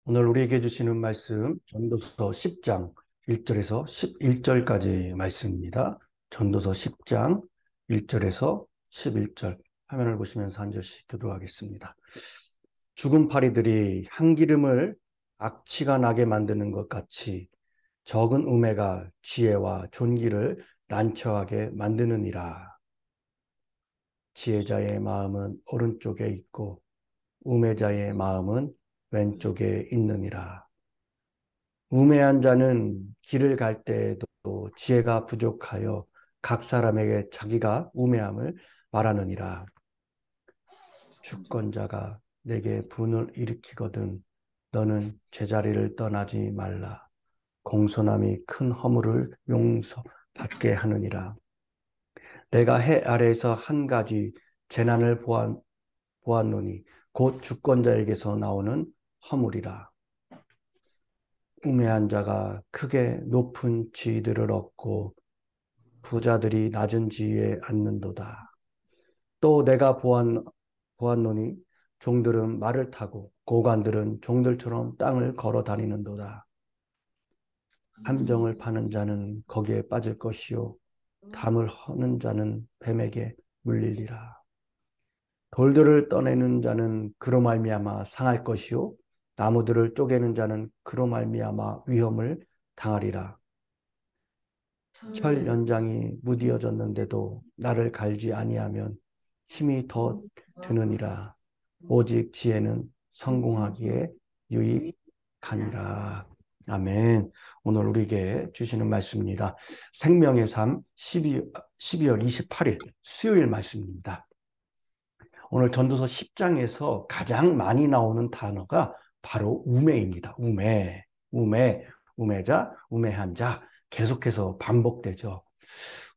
오늘 우리에게 주시는 말씀 전도서 10장 1절에서 11절까지 말씀입니다. 전도서 10장 1절에서 11절 화면을 보시면서 한 절씩 교도하겠습니다. 죽은 파리들이 향기름을 악취가 나게 만드는 것 같이 적은 우매가 지혜와 존귀를 난처하게 만드느니라. 지혜자의 마음은 오른쪽에 있고 우매자의 마음은 왼쪽에 있느니라. 우매한 자는 길을 갈 때에도 지혜가 부족하여 각 사람에게 자기가 우매함을 말하느니라. 주권자가 내게 분을 일으키거든 너는 제자리를 떠나지 말라. 공손함이 큰 허물을 용서받게 하느니라. 내가 해 아래에서 한 가지 재난을 보았노니 곧 주권자에게서 나오는 허물이라. 우매한 자가 크게 높은 지위들을 얻고 부자들이 낮은 지위에 앉는도다. 또 내가 보았노니 종들은 말을 타고 고관들은 종들처럼 땅을 걸어 다니는도다. 함정을 파는 자는 거기에 빠질 것이요 담을 허는 자는 뱀에게 물리리라. 돌들을 떠내는 자는 그로 말미암아 상할 것이요 나무들을 쪼개는 자는 그로 말미암아 위험을 당하리라. 철 연장이 무디어졌는데도 나를 갈지 아니하면 힘이 더 드느니라. 오직 지혜는 성공하기에 유익하니라. 아멘. 오늘 우리에게 주시는 말씀입니다. 생명의 삶 12월 28일 수요일 말씀입니다. 오늘 전도서 10장에서 가장 많이 나오는 단어가 바로 우매입니다. 우매자, 우매한 자 계속해서 반복되죠.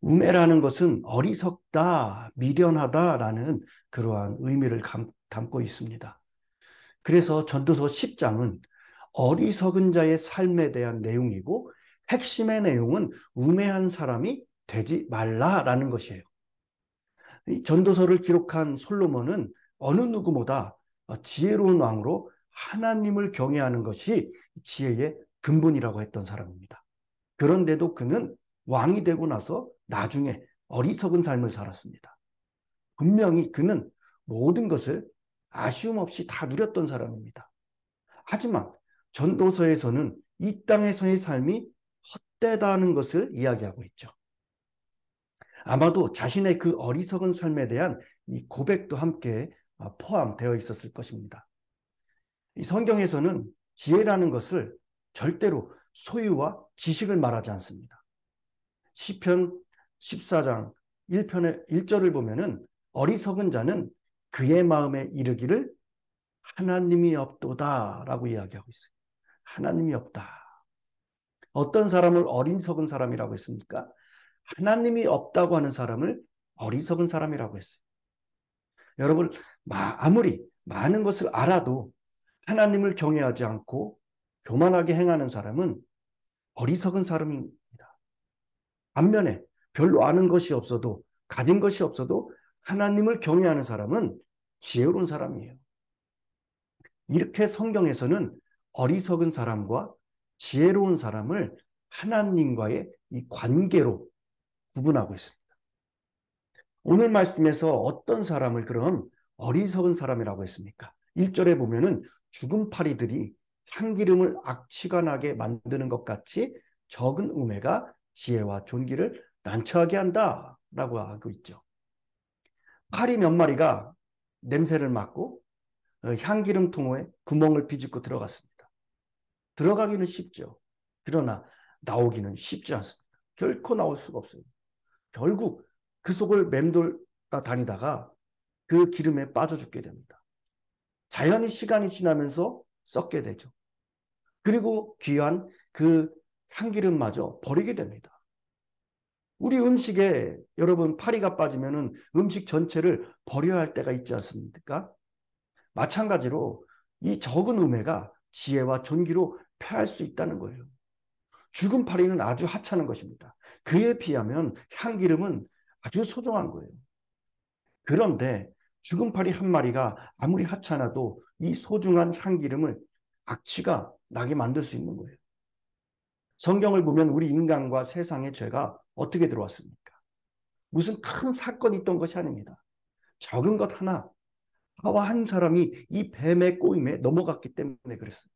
우매라는 것은 어리석다, 미련하다라는 그러한 의미를 담고 있습니다. 그래서 전도서 10장은 어리석은 자의 삶에 대한 내용이고 핵심의 내용은 우매한 사람이 되지 말라라는 것이에요. 이 전도서를 기록한 솔로몬은 어느 누구보다 지혜로운 왕으로 하나님을 경외하는 것이 지혜의 근본이라고 했던 사람입니다. 그런데도 그는 왕이 되고 나서 나중에 어리석은 삶을 살았습니다. 분명히 그는 모든 것을 아쉬움 없이 다 누렸던 사람입니다. 하지만 전도서에서는 이 땅에서의 삶이 헛되다는 것을 이야기하고 있죠. 아마도 자신의 그 어리석은 삶에 대한 이 고백도 함께 포함되어 있었을 것입니다. 이 성경에서는 지혜라는 것을 절대로 소유와 지식을 말하지 않습니다. 시편 14장 1편의 1절을 보면은 어리석은 자는 그의 마음에 이르기를 하나님이 없도다라고 이야기하고 있어요. 하나님이 없다. 어떤 사람을 어리석은 사람이라고 했습니까? 하나님이 없다고 하는 사람을 어리석은 사람이라고 했어요. 여러분, 아무리 많은 것을 알아도 하나님을 경외하지 않고 교만하게 행하는 사람은 어리석은 사람입니다. 반면에 별로 아는 것이 없어도 가진 것이 없어도 하나님을 경외하는 사람은 지혜로운 사람이에요. 이렇게 성경에서는 어리석은 사람과 지혜로운 사람을 하나님과의 이 관계로 구분하고 있습니다. 오늘 말씀에서 어떤 사람을 그럼 어리석은 사람이라고 했습니까? 1절에 보면은 죽은 파리들이 향기름을 악취가 나게 만드는 것 같이 적은 우매가 지혜와 존귀를 난처하게 한다라고 하고 있죠. 파리 몇 마리가 냄새를 맡고 향기름 통에 구멍을 비집고 들어갔습니다. 들어가기는 쉽죠. 그러나 나오기는 쉽지 않습니다. 결코 나올 수가 없어요. 결국 그 속을 맴돌다 다니다가 그 기름에 빠져 죽게 됩니다. 자연히 시간이 지나면서 썩게 되죠. 그리고 귀한 그 향기름마저 버리게 됩니다. 우리 음식에 여러분 파리가 빠지면 음식 전체를 버려야 할 때가 있지 않습니까? 마찬가지로 이 적은 우매가 지혜와 존귀로 패할 수 있다는 거예요. 죽은 파리는 아주 하찮은 것입니다. 그에 비하면 향기름은 아주 소중한 거예요. 그런데 죽은 파리 한 마리가 아무리 하찮아도 이 소중한 향기름을 악취가 나게 만들 수 있는 거예요. 성경을 보면 우리 인간과 세상의 죄가 어떻게 들어왔습니까? 무슨 큰 사건이 있던 것이 아닙니다. 적은 것 하나, 하와 한 사람이 이 뱀의 꼬임에 넘어갔기 때문에 그랬어요.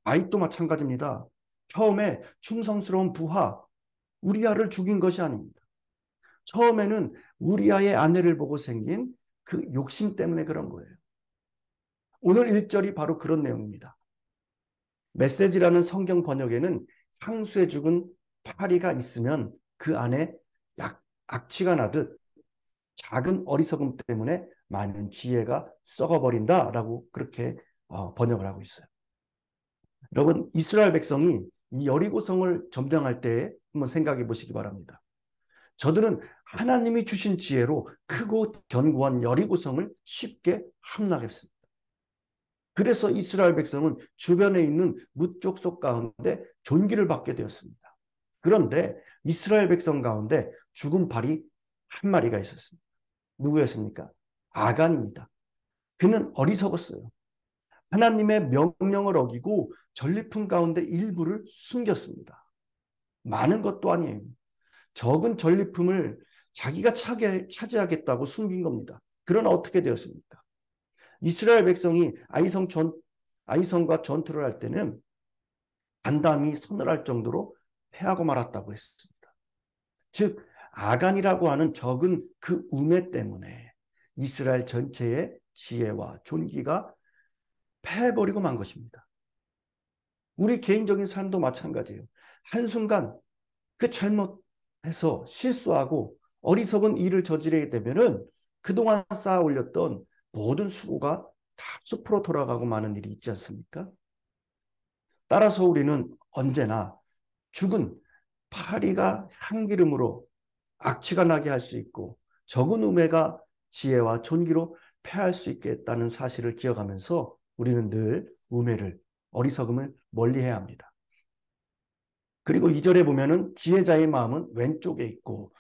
아이도 마찬가지입니다. 처음에 충성스러운 부하 우리아를 죽인 것이 아닙니다. 처음에는 우리아의 아내를 보고 생긴 그 욕심 때문에 그런 거예요. 오늘 1절이 바로 그런 내용입니다. 메시지라는 성경 번역에는 향수에 죽은 파리가 있으면 그 안에 악취가 나듯 작은 어리석음 때문에 많은 지혜가 썩어버린다라고 그렇게 번역을 하고 있어요. 여러분, 이스라엘 백성이 이 여리고성을 점령할 때 한번 생각해 보시기 바랍니다. 저들은 하나님이 주신 지혜로 크고 견고한 여리고성을 쉽게 함락했습니다. 그래서 이스라엘 백성은 주변에 있는 무족속 가운데 존귀를 받게 되었습니다. 그런데 이스라엘 백성 가운데 죽은 발이 한 마리가 있었습니다. 누구였습니까? 아간입니다. 그는 어리석었어요. 하나님의 명령을 어기고 전리품 가운데 일부를 숨겼습니다. 많은 것도 아니에요. 적은 전리품을 자기가 차지하겠다고 숨긴 겁니다. 그러나 어떻게 되었습니까? 이스라엘 백성이 아이성과 전투를 할 때는 간담이 서늘할 정도로 패하고 말았다고 했습니다. 즉 아간이라고 하는 적은 그 우매 때문에 이스라엘 전체의 지혜와 존귀가 패해버리고 만 것입니다. 우리 개인적인 삶도 마찬가지예요. 한순간 그 잘못해서 실수하고 어리석은 일을 저지르게 되면은 그동안 쌓아 올렸던 모든 수고가 다 숲으로 돌아가고 마는 일이 있지 않습니까? 따라서 우리는 언제나 죽은 파리가 향기름으로 악취가 나게 할 수 있고 적은 우매가 지혜와 존귀로 패할 수 있겠다는 사실을 기억하면서 우리는 늘 우매를, 어리석음을 멀리해야 합니다. 그리고 2절에 보면은 지혜자의 마음은 왼쪽에 있고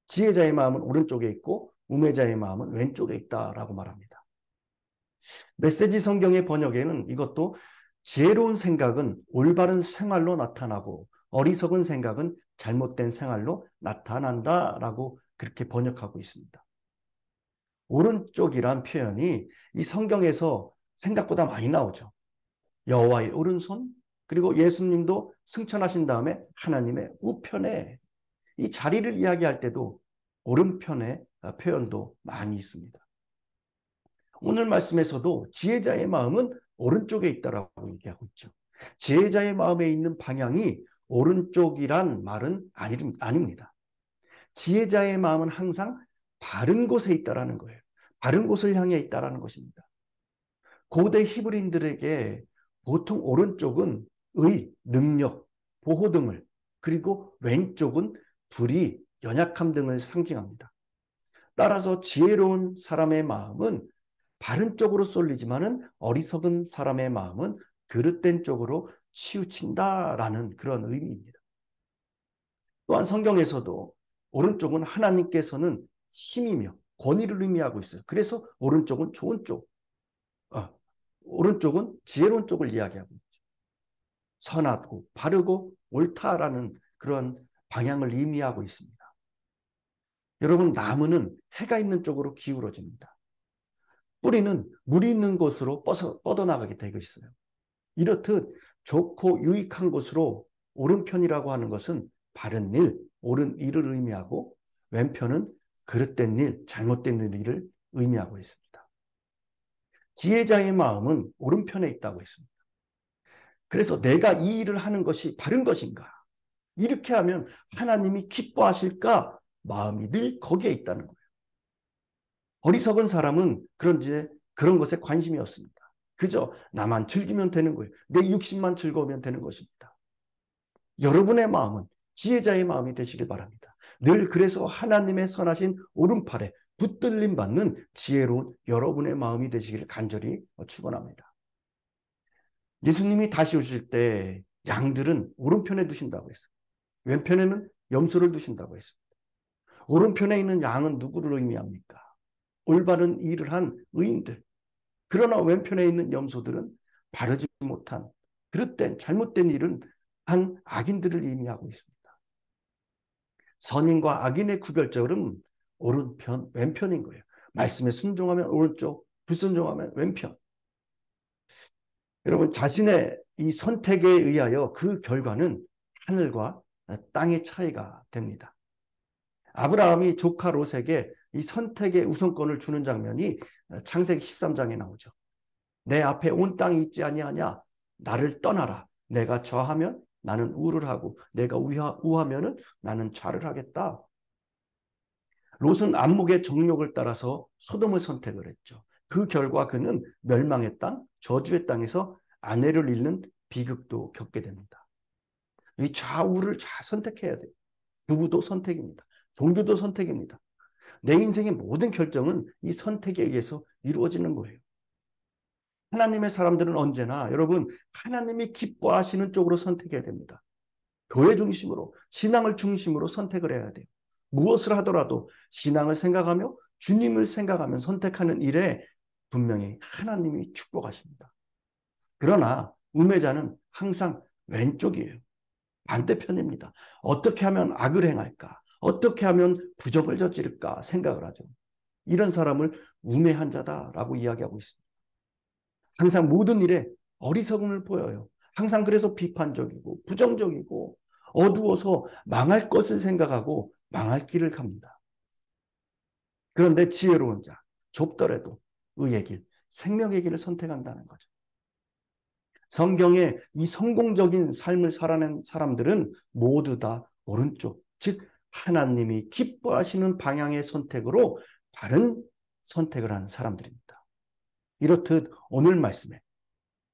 지혜자의 마음은 오른쪽에 있고 우매자의 마음은 왼쪽에 있다라고 말합니다. 메시지 성경의 번역에는 이것도 지혜로운 생각은 올바른 생활로 나타나고 어리석은 생각은 잘못된 생활로 나타난다라고 그렇게 번역하고 있습니다. 오른쪽이란 표현이 이 성경에서 생각보다 많이 나오죠. 여호와의 오른손, 그리고 예수님도 승천하신 다음에 하나님의 우편에 이 자리를 이야기할 때도 오른편의 표현도 많이 있습니다. 오늘 말씀에서도 지혜자의 마음은 오른쪽에 있다라고 얘기하고 있죠. 지혜자의 마음에 있는 방향이 오른쪽이란 말은 아닙니다. 지혜자의 마음은 항상 바른 곳에 있다라는 거예요. 바른 곳을 향해 있다라는 것입니다. 고대 히브리인들에게 보통 오른쪽은 의, 능력, 보호 등을, 그리고 왼쪽은 불의, 연약함 등을 상징합니다. 따라서 지혜로운 사람의 마음은 바른 쪽으로 쏠리지만은 어리석은 사람의 마음은 그릇된 쪽으로 치우친다라는 그런 의미입니다. 또한 성경에서도 오른쪽은 하나님께서는 힘이며 권위를 의미하고 있어요. 그래서 오른쪽은 좋은 쪽, 오른쪽은 지혜로운 쪽을 이야기하고 있죠. 선하고 바르고 옳다라는 그런 방향을 의미하고 있습니다. 여러분, 나무는 해가 있는 쪽으로 기울어집니다. 뿌리는 물이 있는 곳으로 뻗어나가게 되고 있어요. 이렇듯 좋고 유익한 곳으로 오른편이라고 하는 것은 바른 일, 옳은 일을 의미하고 왼편은 그릇된 일, 잘못된 일을 의미하고 있습니다. 지혜자의 마음은 오른편에 있다고 했습니다. 그래서 내가 이 일을 하는 것이 바른 것인가? 이렇게 하면 하나님이 기뻐하실까? 마음이 늘 거기에 있다는 거예요. 어리석은 사람은 그런 것에 관심이 없습니다. 그저 나만 즐기면 되는 거예요. 내 육신만 즐거우면 되는 것입니다. 여러분의 마음은 지혜자의 마음이 되시길 바랍니다. 늘 그래서 하나님의 선하신 오른팔에 붙들림 받는 지혜로운 여러분의 마음이 되시기를 간절히 축원합니다. 예수님이 다시 오실 때 양들은 오른편에 두신다고 했어요. 왼편에는 염소를 두신다고 했습니다. 오른편에 있는 양은 누구를 의미합니까? 올바른 일을 한 의인들. 그러나 왼편에 있는 염소들은 바르지 못한 그릇된 잘못된 일은 한 악인들을 의미하고 있습니다. 선인과 악인의 구별점은 오른편, 왼편인 거예요. 말씀에 순종하면 오른쪽, 불순종하면 왼편. 여러분 자신의 이 선택에 의하여 그 결과는 하늘과 땅의 차이가 됩니다. 아브라함이 조카 롯에게 이 선택의 우선권을 주는 장면이 창세기 13장에 나오죠. 내 앞에 온 땅이 있지 아니하냐? 나를 떠나라. 내가 좌하면 나는 우를 하고 내가 우하면은 나는 좌를 하겠다. 롯은 안목의 정욕을 따라서 소돔을 선택을 했죠. 그 결과 그는 멸망의 땅, 저주의 땅에서 아내를 잃는 비극도 겪게 됩니다. 이 좌우를 잘 선택해야 돼요. 부부도 선택입니다. 종교도 선택입니다. 내 인생의 모든 결정은 이 선택에 의해서 이루어지는 거예요. 하나님의 사람들은 언제나 여러분 하나님이 기뻐하시는 쪽으로 선택해야 됩니다. 교회 중심으로 신앙을 중심으로 선택을 해야 돼요. 무엇을 하더라도 신앙을 생각하며 주님을 생각하며 선택하는 일에 분명히 하나님이 축복하십니다. 그러나 우매자는 항상 왼쪽이에요. 반대편입니다. 어떻게 하면 악을 행할까? 어떻게 하면 부정을 저지를까 생각을 하죠. 이런 사람을 우매한 자다라고 이야기하고 있습니다. 항상 모든 일에 어리석음을 보여요. 항상 그래서 비판적이고 부정적이고 어두워서 망할 것을 생각하고 망할 길을 갑니다. 그런데 지혜로운 자, 좁더라도 의의 길, 생명의 길을 선택한다는 거죠. 성경에 이 성공적인 삶을 살아낸 사람들은 모두 다 오른쪽, 즉 하나님이 기뻐하시는 방향의 선택으로 바른 선택을 한 사람들입니다. 이렇듯 오늘 말씀에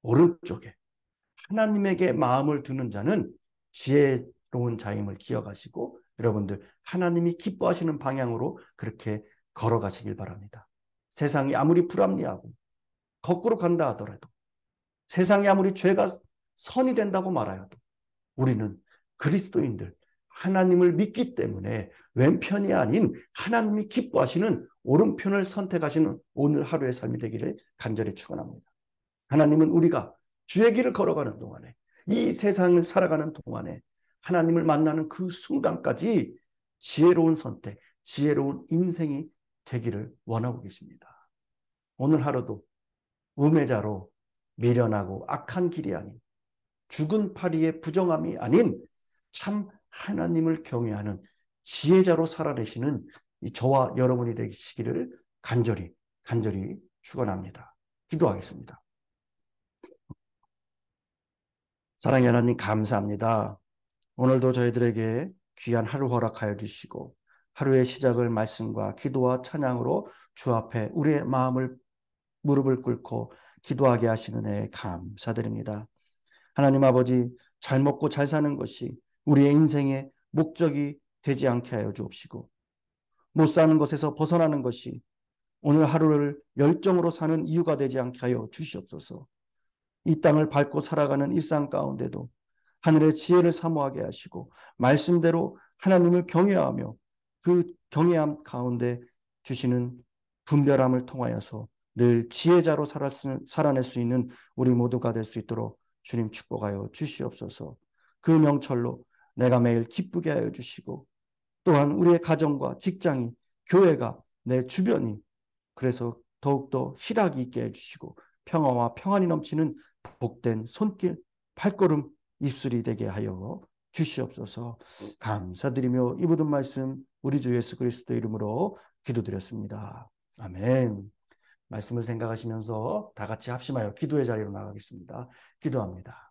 오른쪽에 하나님에게 마음을 두는 자는 지혜로운 자임을 기억하시고 여러분들 하나님이 기뻐하시는 방향으로 그렇게 걸어가시길 바랍니다. 세상이 아무리 불합리하고 거꾸로 간다 하더라도 세상이 아무리 죄가 선이 된다고 말하여도 우리는 그리스도인들 하나님을 믿기 때문에 왼편이 아닌 하나님이 기뻐하시는 오른편을 선택하시는 오늘 하루의 삶이 되기를 간절히 축원합니다. 하나님은 우리가 주의 길을 걸어가는 동안에 이 세상을 살아가는 동안에 하나님을 만나는 그 순간까지 지혜로운 선택, 지혜로운 인생이 되기를 원하고 계십니다. 오늘 하루도 우매자로 미련하고 악한 길이 아닌 죽은 파리의 부정함이 아닌 참 하나님을 경외하는 지혜자로 살아내시는 저와 여러분이 되시기를 간절히 축원합니다. 기도하겠습니다. 사랑의 하나님 감사합니다. 오늘도 저희들에게 귀한 하루 허락하여 주시고 하루의 시작을 말씀과 기도와 찬양으로 주 앞에 우리의 마음을 무릎을 꿇고 기도하게 하시는 애 감사드립니다. 하나님 아버지 잘 먹고 잘 사는 것이 우리의 인생의 목적이 되지 않게 하여 주옵시고 못 사는 것에서 벗어나는 것이 오늘 하루를 열정으로 사는 이유가 되지 않게 하여 주시옵소서. 이 땅을 밟고 살아가는 일상 가운데도 하늘의 지혜를 사모하게 하시고 말씀대로 하나님을 경외하며 그 경외함 가운데 주시는 분별함을 통하여서 늘 지혜자로 살아낼 수 있는 우리 모두가 될 수 있도록 주님 축복하여 주시옵소서. 그 명철로 내가 매일 기쁘게 하여 주시고 또한 우리의 가정과 직장이 교회가 내 주변이 그래서 더욱더 희락이 있게 해주시고 평화와 평안이 넘치는 복된 손길 발걸음 입술이 되게 하여 주시옵소서. 감사드리며 이 모든 말씀 우리 주 예수 그리스도 이름으로 기도드렸습니다. 아멘. 말씀을 생각하시면서 다 같이 합심하여 기도의 자리로 나가겠습니다. 기도합니다.